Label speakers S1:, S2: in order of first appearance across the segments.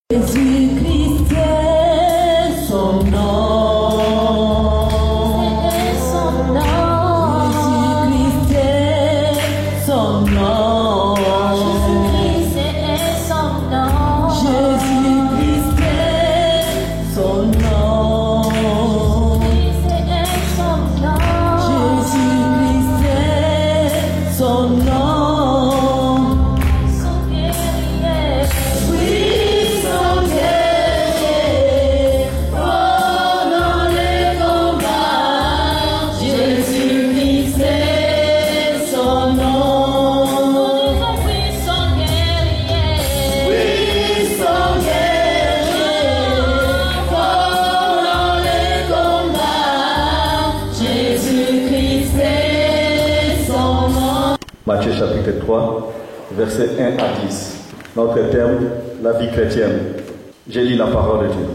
S1: Jésus-Christ est son nom. Jésus-Christ est son nom.
S2: Jésus-Christ est son nom.
S1: Jésus-Christ est son nom.
S2: Jésus-Christ est son nom.
S1: Jésus-Christ est son nom.
S2: Son guerrier.
S1: Oui, son guerrier, pendant les combats, Jésus-Christ est son nom.
S2: Oui, son guerrier.
S1: Oui, son guerrier, pendant les combats, Jésus-Christ est son nom.
S3: Matthieu chapitre 3, versets 1 à 10. Notre terme, la vie chrétienne. J'ai lu la parole de Dieu.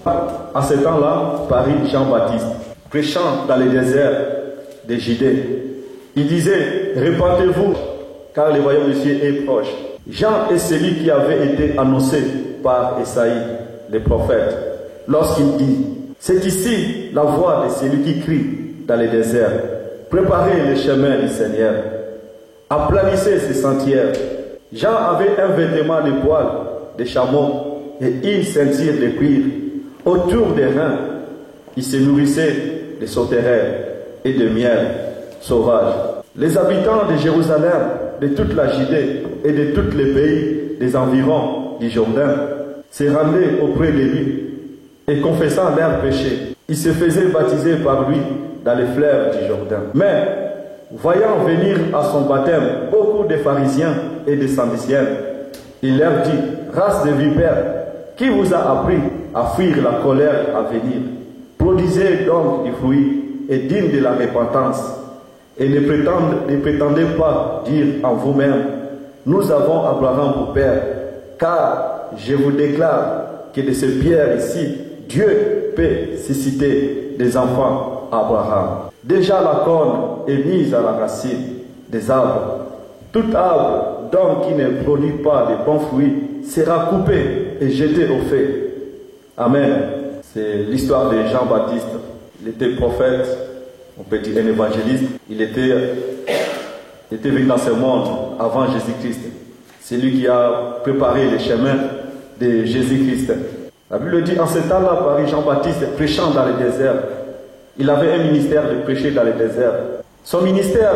S3: À ce temps-là, parut Jean-Baptiste, prêchant dans les déserts de Judée. Il disait, répandez-vous, car le royaume de Dieu est proche. Jean est celui qui avait été annoncé par Esaïe, le prophète, lorsqu'il dit, c'est ici la voix de celui qui crie dans les déserts. Préparez le chemin du Seigneur. Aplanissez ses sentiers. Jean avait un vêtement de poil de chameau et une ceinture de cuir autour des reins. Il se nourrissait de sauterelles et de miel sauvage. Les habitants de Jérusalem, de toute la Judée et de tous les pays des environs du Jourdain se rendaient auprès de lui et confessant leurs péchés, ils se faisaient baptiser par lui dans les fleuves du Jourdain. Mais voyant venir à son baptême beaucoup de pharisiens et de sadducéens, il leur dit, race de vipères, qui vous a appris à fuir la colère à venir? Produisez donc du fruit et digne de la repentance, et ne prétendez pas dire en vous-même, nous avons Abraham pour père, car je vous déclare que de ces pierres ici, Dieu peut susciter des enfants à Abraham. Déjà la corne est mise à la racine des arbres. Tout arbre donc qui ne produit pas de bons fruits sera coupé et jeté au feu. Amen. C'est l'histoire de Jean-Baptiste. Il était prophète, on peut dire un évangéliste. Il était venu dans ce monde avant Jésus-Christ. C'est lui qui a préparé le chemin de Jésus-Christ. La Bible dit, en ce temps-là, parut Jean-Baptiste prêchant dans les déserts. Il avait un ministère de prêcher dans les déserts. Son ministère,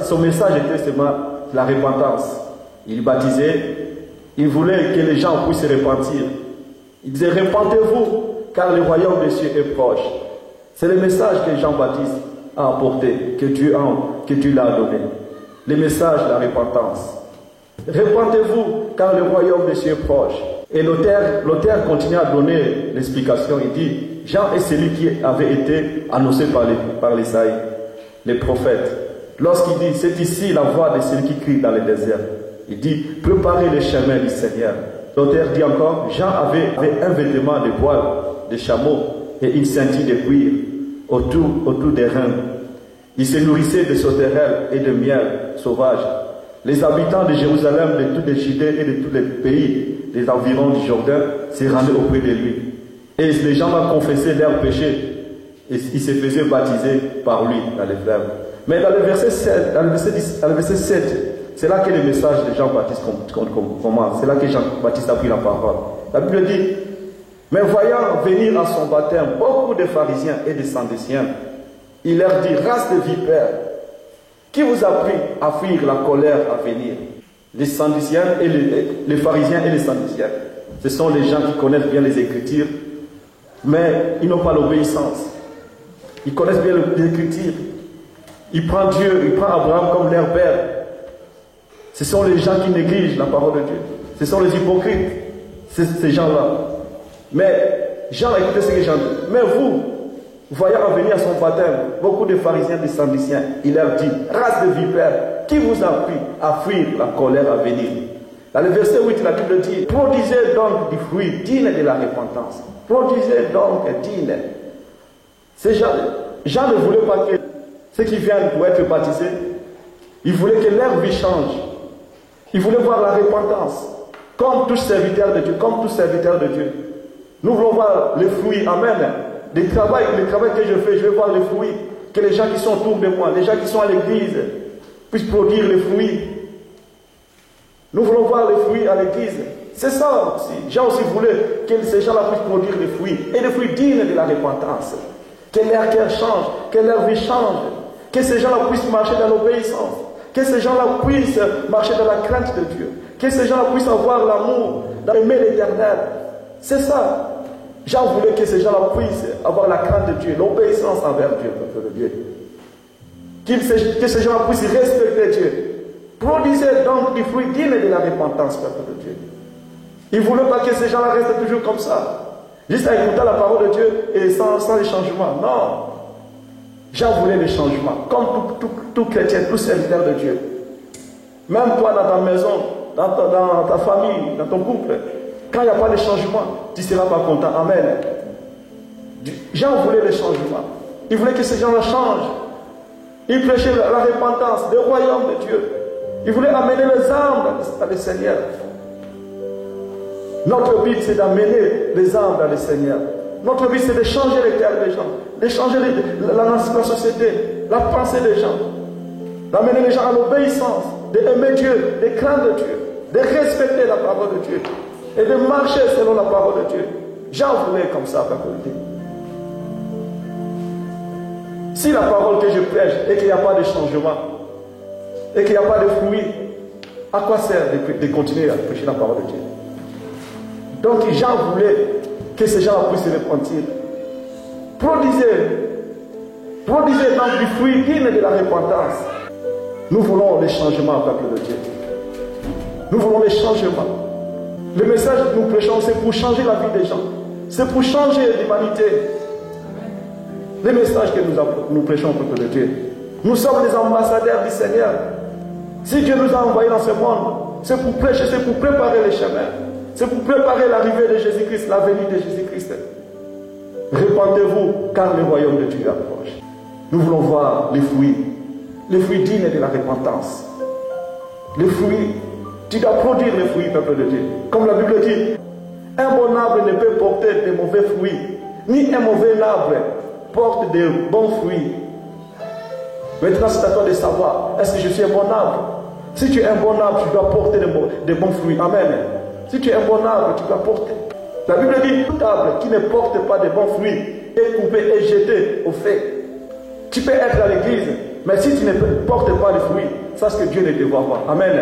S3: son message était seulement la repentance. Il baptisait, il voulait que les gens puissent se repentir. Il disait, repentez-vous, car le royaume des cieux est proche. C'est le message que Jean-Baptiste a apporté, que Dieu l'a donné. Le message de la repentance. Repentez-vous, car le royaume des cieux est proche. Et l'auteur continue à donner l'explication. Il dit, Jean est celui qui avait été annoncé par l'Esaïe, les prophètes. Lorsqu'il dit, c'est ici la voix de celui qui crie dans le désert. Il dit, préparez le chemin du Seigneur. L'auteur dit encore, Jean avait un vêtement de poil, de chameau et une ceinture de cuir autour des reins. Il se nourrissait de sauterelles et de miel sauvage. Les habitants de Jérusalem, de toutes les Judées et de tous les pays des environs du Jourdain se rendaient auprès de lui. Et les gens ont confessé leurs péchés et ils se faisaient baptiser par lui dans les fleuves. Mais dans le verset 7, c'est là que le message de Jean-Baptiste commence. C'est là que Jean-Baptiste a pris la parole. La Bible dit, mais voyant venir à son baptême beaucoup de pharisiens et de sadducéens, il leur dit, race de vipères, qui vous a pris à fuir la colère à venir? Les sadducéens et les pharisiens et les sadducéens. Ce sont les gens qui connaissent bien les Écritures, mais ils n'ont pas l'obéissance. Ils connaissent bien les Écritures. Ils prennent Dieu, ils prennent Abraham comme leur père. Ce sont les gens qui négligent la parole de Dieu. Ce sont les hypocrites, ces gens-là. Mais Jean a écouté ce que Jean dit. Mais vous, voyant venir à son baptême beaucoup de pharisiens et de sadducéens, il leur dit, race de vipères, qui vous a appris à fuir la colère à venir? Dans le verset 8, la Bible dit, produisez donc du fruit digne de la repentance. Produisez donc digne. Ces gens ne voulaient pas que ceux qui viennent pour être baptisés, ils voulaient que leur vie change. Ils voulaient voir la repentance. Comme tous serviteurs de Dieu, comme tous serviteurs de Dieu. Nous voulons voir les fruits, amen. Le travail que je fais, je veux voir les fruits. Que les gens qui sont autour de moi, les gens qui sont à l'église, puissent produire les fruits. Nous voulons voir les fruits à l'église. C'est ça aussi. Jean aussi voulait que ces gens-là puissent produire des fruits. Et des fruits dignes de la repentance. Que leur cœur change, que leur vie change. Que ces gens-là puissent marcher dans l'obéissance. Que ces gens-là puissent marcher dans la crainte de Dieu. Que ces gens-là puissent avoir l'amour, d'aimer l'Éternel. C'est ça. Jean voulait que ces gens-là puissent avoir la crainte de Dieu, l'obéissance envers Dieu, peuple de Dieu. Que ces gens-là puissent respecter Dieu. Produisez donc du fruit digne de la repentance, peuple de Dieu. Il ne voulait pas que ces gens-là restent toujours comme ça. Juste à écouter la parole de Dieu et sans les changements. Non. Jean voulait les changements. Comme tout chrétien, tout serviteur de Dieu. Même toi dans ta maison, dans ta famille, dans ton couple, quand il n'y a pas de changement, tu ne seras pas content. Amen. Jean voulait les changements. Il voulait que ces gens-là changent. Il prêchait la repentance, le royaume de Dieu. Il voulait amener les âmes dans le Seigneur. Notre but, c'est d'amener les âmes dans le Seigneur. Notre but, c'est de changer les cœurs des gens, de changer la société, la pensée des gens, d'amener les gens à l'obéissance, d'aimer Dieu, de craindre Dieu, de respecter la parole de Dieu et de marcher selon la parole de Dieu. Jean voulait comme ça, peuple de Dieu. Si la parole que je prêche et qu'il n'y a pas de changement, et qu'il n'y a pas de fruits, à quoi sert de continuer à prêcher la parole de Dieu? Donc Jean voulait que ces gens puissent se repentir. Produisez donc du fruit digne de la repentance. Nous voulons les changements, peuple de Dieu. Nous voulons les changements. Le message que nous prêchons, c'est pour changer la vie des gens. C'est pour changer l'humanité. Le message que nous prêchons, peuple de Dieu. Nous sommes les ambassadeurs du Seigneur. Si Dieu nous a envoyés dans ce monde, c'est pour prêcher, c'est pour préparer les chemins. C'est pour préparer l'arrivée de Jésus-Christ, la venue de Jésus-Christ. Répandez-vous, car le royaume de Dieu approche. Nous voulons voir les fruits dignes de la repentance. Les fruits, tu dois produire les fruits, peuple de Dieu. Comme la Bible dit, un bon arbre ne peut porter de mauvais fruits, ni un mauvais arbre porte de bons fruits. Maintenant, c'est à toi de savoir, est-ce que je suis un bon arbre? Si tu es un bon arbre, tu dois porter de bons fruits. Amen. Si tu es un bon arbre, tu dois porter. La Bible dit, tout arbre qui ne porte pas de bons fruits est coupé et jeté au feu. Tu peux être à l'église, mais si tu ne portes pas de fruits, sache que Dieu ne te voit pas. Amen.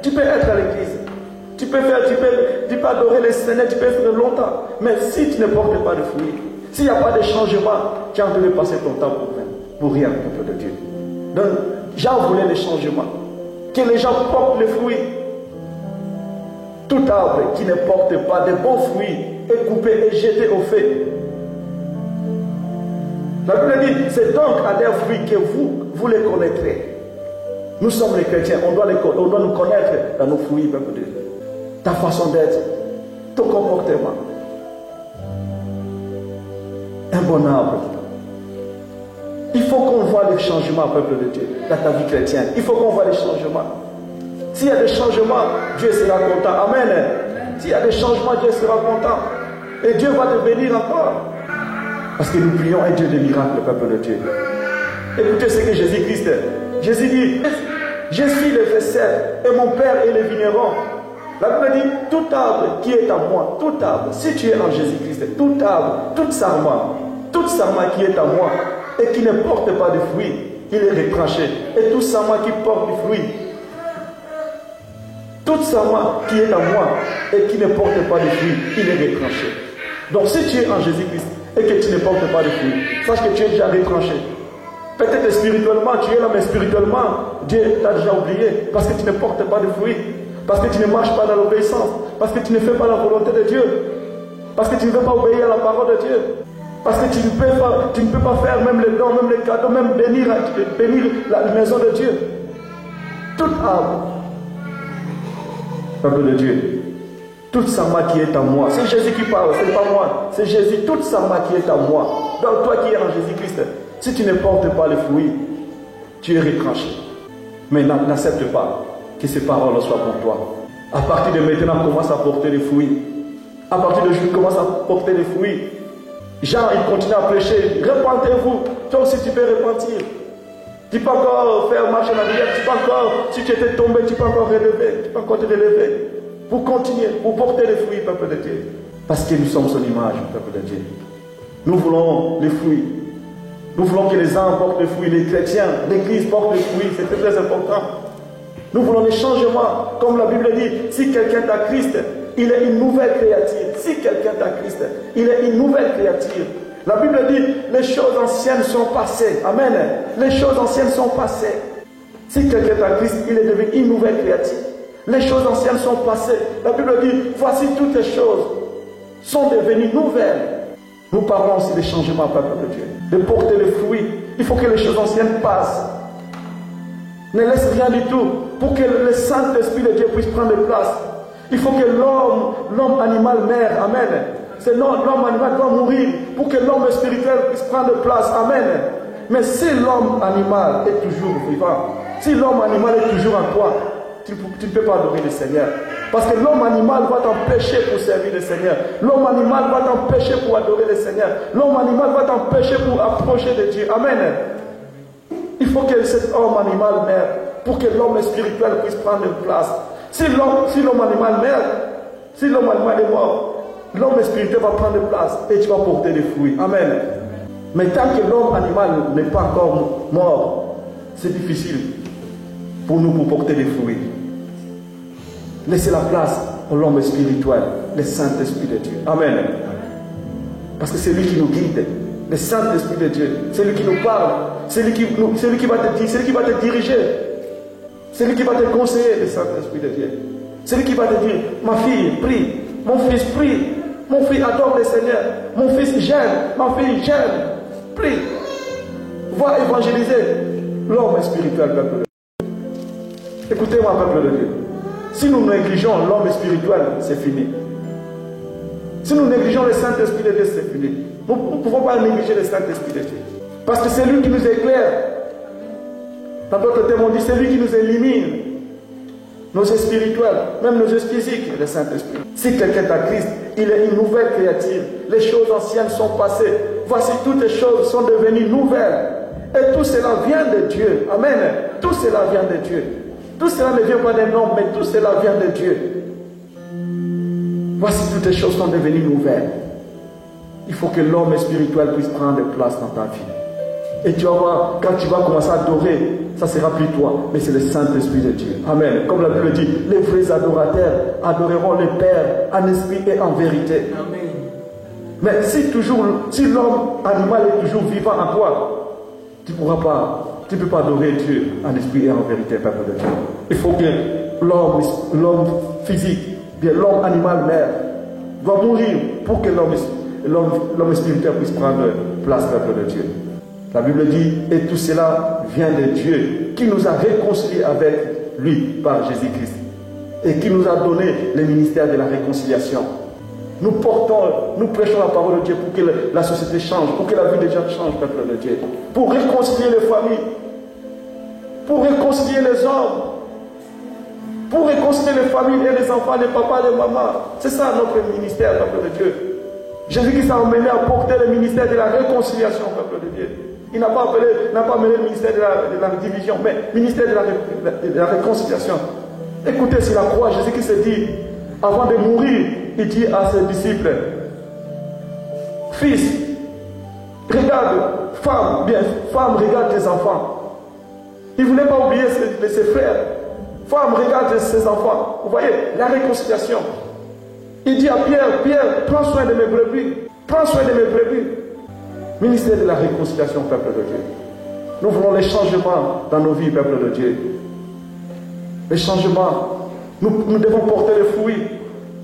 S3: Tu peux être à l'église. Tu peux adorer le Seigneur, tu peux faire longtemps. Mais si tu ne portes pas de fruits, s'il n'y a pas de changement, tu es en train de passer ton temps pour rien, peuple de Dieu. Donc, Jean voulait les changements. Que les gens portent les fruits. Tout arbre qui ne porte pas de bons fruits est coupé et jeté au feu. La Bible dit, c'est donc à leurs fruits que vous les connaîtrez. Nous sommes les chrétiens, on doit nous connaître dans nos fruits, peuple de Dieu. Ta façon d'être, ton comportement. Un bon arbre. Il faut qu'on voit les changements, peuple de Dieu, dans ta vie chrétienne. Il faut qu'on voit les changements. S'il y a des changements, Dieu sera content. Amen. S'il y a des changements, Dieu sera content. Et Dieu va te bénir encore. Parce que nous prions un Dieu de miracles, peuple de Dieu. Écoutez ce que Jésus-Christ dit. Jésus dit, je suis le vaisselle et mon Père est le vigneron. La Bible dit, tout arbre qui est à moi, tout arbre, si tu es en Jésus-Christ, tout arbre, toute sarment qui est à moi et qui ne porte pas de fruits, il est retranché. Et tout sarment qui porte du fruit, toute sarment qui est à moi et qui ne porte pas de fruits, il est retranché. Donc si tu es en Jésus-Christ et que tu ne portes pas de fruits, sache que tu es déjà retranché. Peut-être spirituellement, tu es là, mais spirituellement, Dieu t'a déjà oublié parce que tu ne portes pas de fruits, parce que tu ne marches pas dans l'obéissance, parce que tu ne fais pas la volonté de Dieu, parce que tu ne veux pas obéir à la parole de Dieu, parce que tu ne peux pas faire même les dons, même les cadeaux, même bénir la maison de Dieu. Tout arbre, peuple de Dieu, toute sarment qui est à moi, c'est Jésus qui parle, c'est pas moi, c'est Jésus, toute sarment qui est à moi, donc toi qui es en Jésus-Christ, si tu ne portes pas les fruits, tu es retranché. Mais n'accepte pas que ces paroles soient pour toi. À partir de maintenant, commence à porter les fruits. À partir de aujourd'hui, commence à porter les fruits. Jean, il continue à prêcher. Repentez-vous. Toi aussi, tu peux repentir. Tu peux encore faire marche en arrière. Tu peux encore, si tu étais tombé, tu peux encore relever. Tu peux encore te relever. Pour continuer, pour porter les fruits, peuple de Dieu. Parce que nous sommes son image, peuple de Dieu. Nous voulons les fruits. Nous voulons que les âmes portent les fruits. Les chrétiens, l'Église porte les fruits. C'est très important. Nous voulons des changements. Comme la Bible dit, si quelqu'un est à Christ, il est une nouvelle créature. Si quelqu'un est à Christ, il est une nouvelle créature. La Bible dit, les choses anciennes sont passées. Amen. Les choses anciennes sont passées. Si quelqu'un est à Christ, il est devenu une nouvelle créature. Les choses anciennes sont passées. La Bible dit, voici toutes les choses sont devenues nouvelles. Nous parlons aussi des changements, peuple de Dieu. De porter les fruits. Il faut que les choses anciennes passent. Ne laisse rien du tout pour que le Saint-Esprit de Dieu puisse prendre place. Il faut que l'homme animal meure. Amen. C'est l'homme animal doit mourir pour que l'homme spirituel puisse prendre place. Amen. Mais si l'homme animal est toujours vivant, si l'homme animal est toujours en toi, tu ne peux pas adorer le Seigneur. Parce que l'homme animal va t'empêcher pour servir le Seigneur. L'homme animal va t'empêcher pour adorer le Seigneur. L'homme animal va t'empêcher pour approcher de Dieu. Amen. Il faut que cet homme animal meure pour que l'homme spirituel puisse prendre place. Si l'homme animal meurt, si l'homme animal est mort, l'homme spirituel va prendre place et tu vas porter des fruits. Amen. Mais tant que l'homme animal n'est pas encore mort, c'est difficile pour nous pour porter des fruits. Laissez la place à l'homme spirituel, le Saint-Esprit de Dieu. Amen. Parce que c'est lui qui nous guide. Le Saint-Esprit de Dieu, c'est lui qui nous parle, c'est lui qui va te dire, c'est lui qui va te diriger, c'est lui qui va te conseiller, le Saint-Esprit de Dieu. C'est lui qui va te dire, ma fille, prie, mon fils, prie, mon fils adore le Seigneur, mon fils gêne, ma fille gêne, prie. Va évangéliser l'homme spirituel, peuple de Dieu. Écoutez-moi, peuple de Dieu. Si nous négligeons l'homme spirituel, c'est fini. Si nous négligeons le Saint-Esprit de Dieu, c'est fini. Nous ne pouvons pas négliger le Saint-Esprit de Dieu. Parce que c'est lui qui nous éclaire. Dans d'autres termes, on dit c'est lui qui nous élimine. Nos yeux spirituels, même nos yeux physiques, le Saint-Esprit. Si quelqu'un est à Christ, il est une nouvelle créature. Les choses anciennes sont passées. Voici toutes les choses sont devenues nouvelles. Et tout cela vient de Dieu. Amen. Tout cela vient de Dieu. Tout cela ne vient pas d'un homme, mais tout cela vient de Dieu. Voici toutes les choses sont devenues nouvelles. Il faut que l'homme spirituel puisse prendre place dans ta vie. Et tu vas voir, quand tu vas commencer à adorer, ça sera plus toi, mais c'est le Saint-Esprit de Dieu. Amen. Comme la Bible dit, les vrais adorateurs adoreront le Père en esprit et en vérité. Amen. Mais si l'homme animal est toujours vivant en toi, tu ne peux pas adorer Dieu en esprit et en vérité, peuple de Dieu. Il faut que l'homme physique, bien l'homme animal mère, doit mourir pour que l'homme spirituel puisse prendre place, peuple de Dieu. La Bible dit, et tout cela vient de Dieu, qui nous a réconciliés avec lui par Jésus-Christ, et qui nous a donné le ministère de la réconciliation. Nous prêchons la parole de Dieu pour que la société change, pour que la vie des gens change, peuple de Dieu, pour réconcilier les familles, pour réconcilier les hommes, pour réconcilier les familles et les enfants, les papas, les mamans. C'est ça notre ministère, peuple de Dieu. Jésus-Christ a emmené à porter le ministère de la réconciliation, peuple de Dieu. Il n'a pas amené le ministère de la division, mais le ministère de la réconciliation. Écoutez, sur la croix, Jésus-Christ se dit, avant de mourir, il dit à ses disciples, fils, regarde, femme, regarde tes enfants. Il ne voulait pas oublier ses frères. Femme, regarde ses enfants. Vous voyez, la réconciliation. Il dit à Pierre, prends soin de mes brebis. Prends soin de mes brebis. Ministère de la réconciliation, peuple de Dieu. Nous voulons les changements dans nos vies, peuple de Dieu. Les changements. Nous devons porter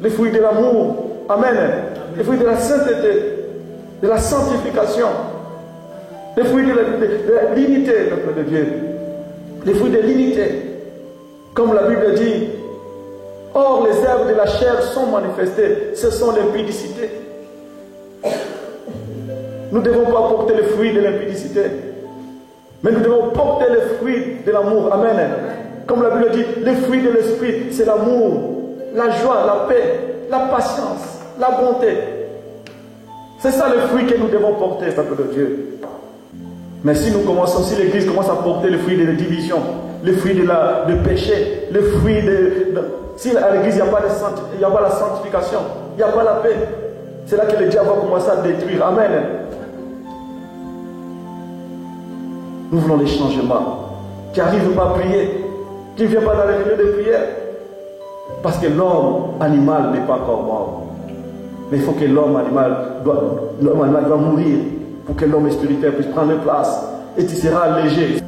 S3: les fruits de l'amour. Amen. Les fruits de la sainteté, de la sanctification. Les fruits de l'unité, peuple de Dieu. Les fruits de l'unité. Comme la Bible dit, or les œuvres de la chair sont manifestées, ce sont l'impudicité. Nous ne devons pas porter les fruits de l'impudicité, mais nous devons porter les fruits de l'amour. Amen. Comme la Bible dit, les fruits de l'esprit, c'est l'amour, la joie, la paix, la patience, la bonté. C'est ça le fruit que nous devons porter, peuple de Dieu. Mais si nous commençons, si l'Église commence à porter le fruit de la division, le fruit de péché, le fruit si à l'Église il n'y a pas la sanctification, il n'y a pas la paix, c'est là que le diable va commencer à détruire. Amen. Nous voulons des changements qui n'arrivent pas à prier, qui ne viennent pas dans les réunions de prière. Parce que l'homme animal n'est pas encore mort. Mais il faut que l'homme animal doit mourir pour que l'homme spirituel puisse prendre place. Et tu seras léger.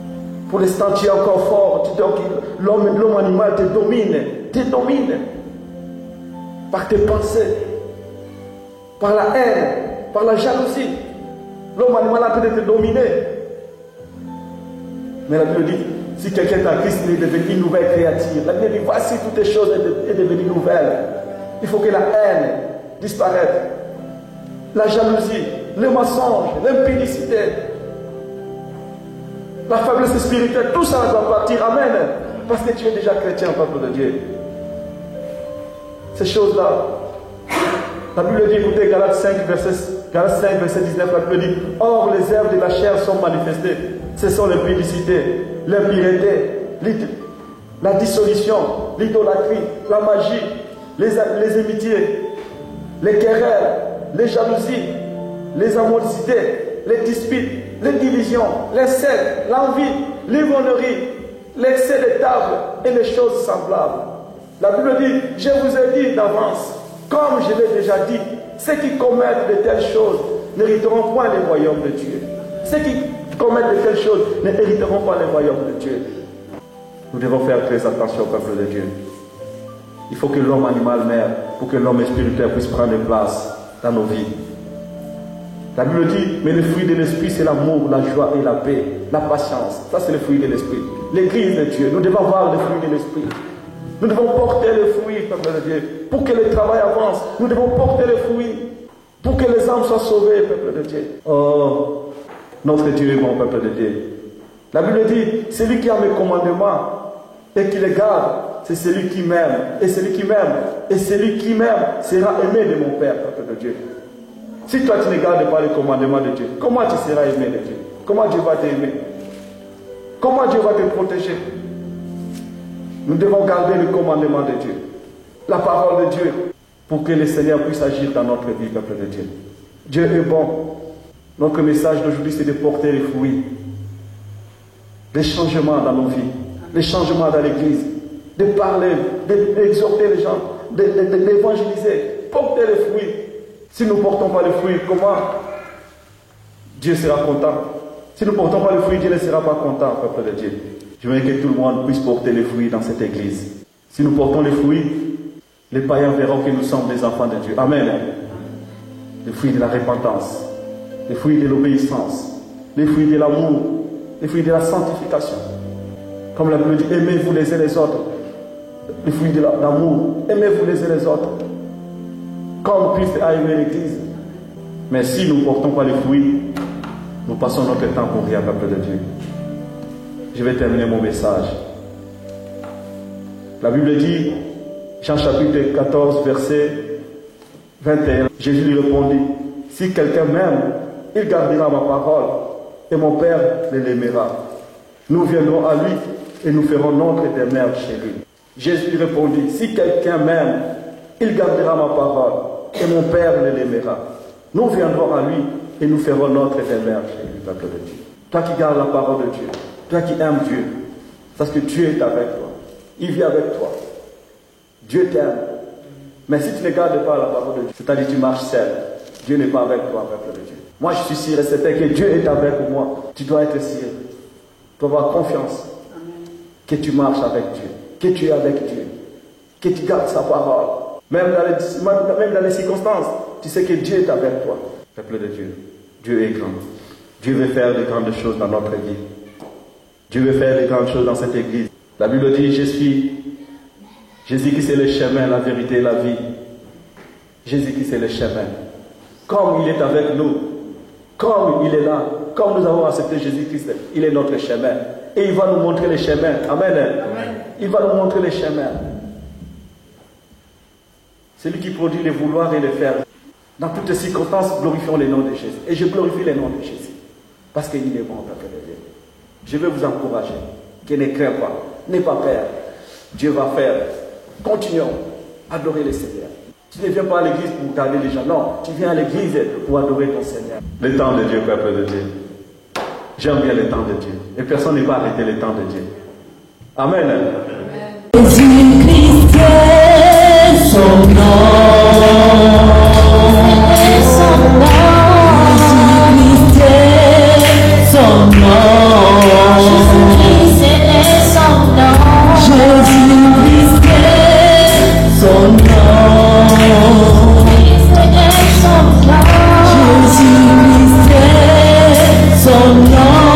S3: Pour l'instant, tu es encore fort. L'homme animal te domine. Par tes pensées, par la haine, par la jalousie. L'homme animal a peut-être te dominer. Mais la Bible dit, si quelqu'un est en Christ, il est devenu une nouvelle créature. La Bible dit, voici toutes les choses sont devenues nouvelles. Il faut que la haine disparaisse. La jalousie, le mensonge, l'impudicité, la faiblesse spirituelle, tout ça doit partir. Amen. Parce que tu es déjà chrétien, peuple de Dieu. Ces choses-là, la Bible dit, écoutez, Galates 5, verset 19, la Bible dit, or les œuvres de la chair sont manifestées. Ce sont l'impudicité, l'impureté, la dissolution, l'idolâtrie, la magie, les amitiés, les querelles, les jalousies, les animosités, les disputes, les divisions, les sectes, l'envie, l'ivrognerie, l'excès de table et les choses semblables. La Bible dit, je vous ai dit d'avance, comme je l'ai déjà dit, ceux qui commettent de telles choses n'hériteront point les royaumes de Dieu. Ceux qui commettent de telles choses n'hériteront pas les royaumes de Dieu. Nous devons faire très attention au peuple de Dieu. Il faut que l'homme animal meure pour que l'homme spirituel puisse prendre place dans nos vies. La Bible dit, mais le fruit de l'esprit, c'est l'amour, la joie et la paix, la patience. Ça, c'est le fruit de l'esprit. L'église de Dieu, nous devons voir le fruit de l'esprit. Nous devons porter le fruit, peuple de Dieu, pour que le travail avance. Nous devons porter le fruit pour que les âmes soient sauvées, peuple de Dieu. Oh, notre Dieu est bon, peuple de Dieu. La Bible dit, celui qui a mes commandements et qui les garde, c'est celui qui m'aime. Et celui qui m'aime, et celui qui m'aime sera aimé de mon Père, peuple de Dieu. Si toi tu ne gardes pas les commandements de Dieu, comment tu seras aimé de Dieu? Comment Dieu va t'aimer? Comment Dieu va te protéger? Nous devons garder le commandement de Dieu, la parole de Dieu, pour que le Seigneur puisse agir dans notre vie, peuple de Dieu. Dieu est bon. Notre message d'aujourd'hui, c'est de porter les fruits, des changements dans nos vies, des changements dans l'Église, de parler, d'exhorter les gens, d'évangéliser, porter les fruits. Si nous ne portons pas les fruits, comment Dieu sera content? Si nous ne portons pas les fruits, Dieu ne sera pas content, peuple de Dieu. Je veux que tout le monde puisse porter les fruits dans cette église. Si nous portons les fruits, les païens verront que nous sommes des enfants de Dieu. Amen. Les fruits de la repentance, les fruits de l'obéissance, les fruits de l'amour, les fruits de la sanctification. Comme la Bible dit, aimez-vous les uns les autres. Les fruits de l'amour, aimez-vous les uns les autres. Comme Christ a aimé l'Église. Mais si nous ne portons pas les fruits, nous passons notre temps pour rien, peuple de Dieu. Je vais terminer mon message. La Bible dit, Jean chapitre 14, verset 21, Jésus lui répondit, si quelqu'un m'aime, il gardera ma parole, et mon Père l'aimera. Nous viendrons à lui, et nous ferons notre demeure chez lui. Jésus lui répondit, si quelqu'un m'aime, il gardera ma parole, et mon Père l'aimera. Nous viendrons à lui, et nous ferons notre demeure chez lui, peuple de Dieu. Toi qui gardes la parole de Dieu, toi qui aimes Dieu, parce que Dieu est avec toi. Il vit avec toi. Dieu t'aime. Mais si tu ne gardes pas la parole de Dieu, c'est-à-dire que tu marches seul, Dieu n'est pas avec toi, peuple de Dieu. Moi, je suis sûr et certain que Dieu est avec moi. Tu dois être sûr. Tu dois avoir confiance. Que tu marches avec Dieu. Que tu es avec Dieu. Que tu gardes sa parole. Même dans les circonstances, tu sais que Dieu est avec toi. Peuple de Dieu. Dieu est grand. Dieu veut faire de grandes choses dans notre vie. Dieu veut faire de grandes choses dans cette église. La Bible dit, je suis Jésus qui c'est le chemin, la vérité et la vie. Jésus qui c'est le chemin. Comme il est avec nous, comme il est là, comme nous avons accepté Jésus-Christ, il est notre chemin. Et il va nous montrer les chemins. Amen. Amen. Il va nous montrer les chemins. Celui qui produit les vouloirs et les faire. Dans toutes les circonstances, glorifions le nom de Jésus. Et je glorifie le nom de Jésus. Parce qu'il est bon, peuple de Dieu. Je vais vous encourager. Que ne crains pas. N'aie pas peur. Dieu va faire. Continuons à adorer le Seigneur. Tu ne viens pas à l'église pour regarder les gens. Non, tu viens à l'église pour adorer ton Seigneur. Le temps de Dieu, peuple de Dieu. J'aime bien le temps de Dieu. Et personne ne va arrêter le temps de Dieu. Amen.
S1: Jésus-Christ est son nom. Jésus-Christ est son nom. Jésus-Christ est son nom. Jésus-Christ est son nom. Jésus-Christ est son nom.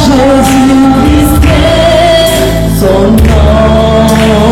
S1: Jésus-Christ est son nom.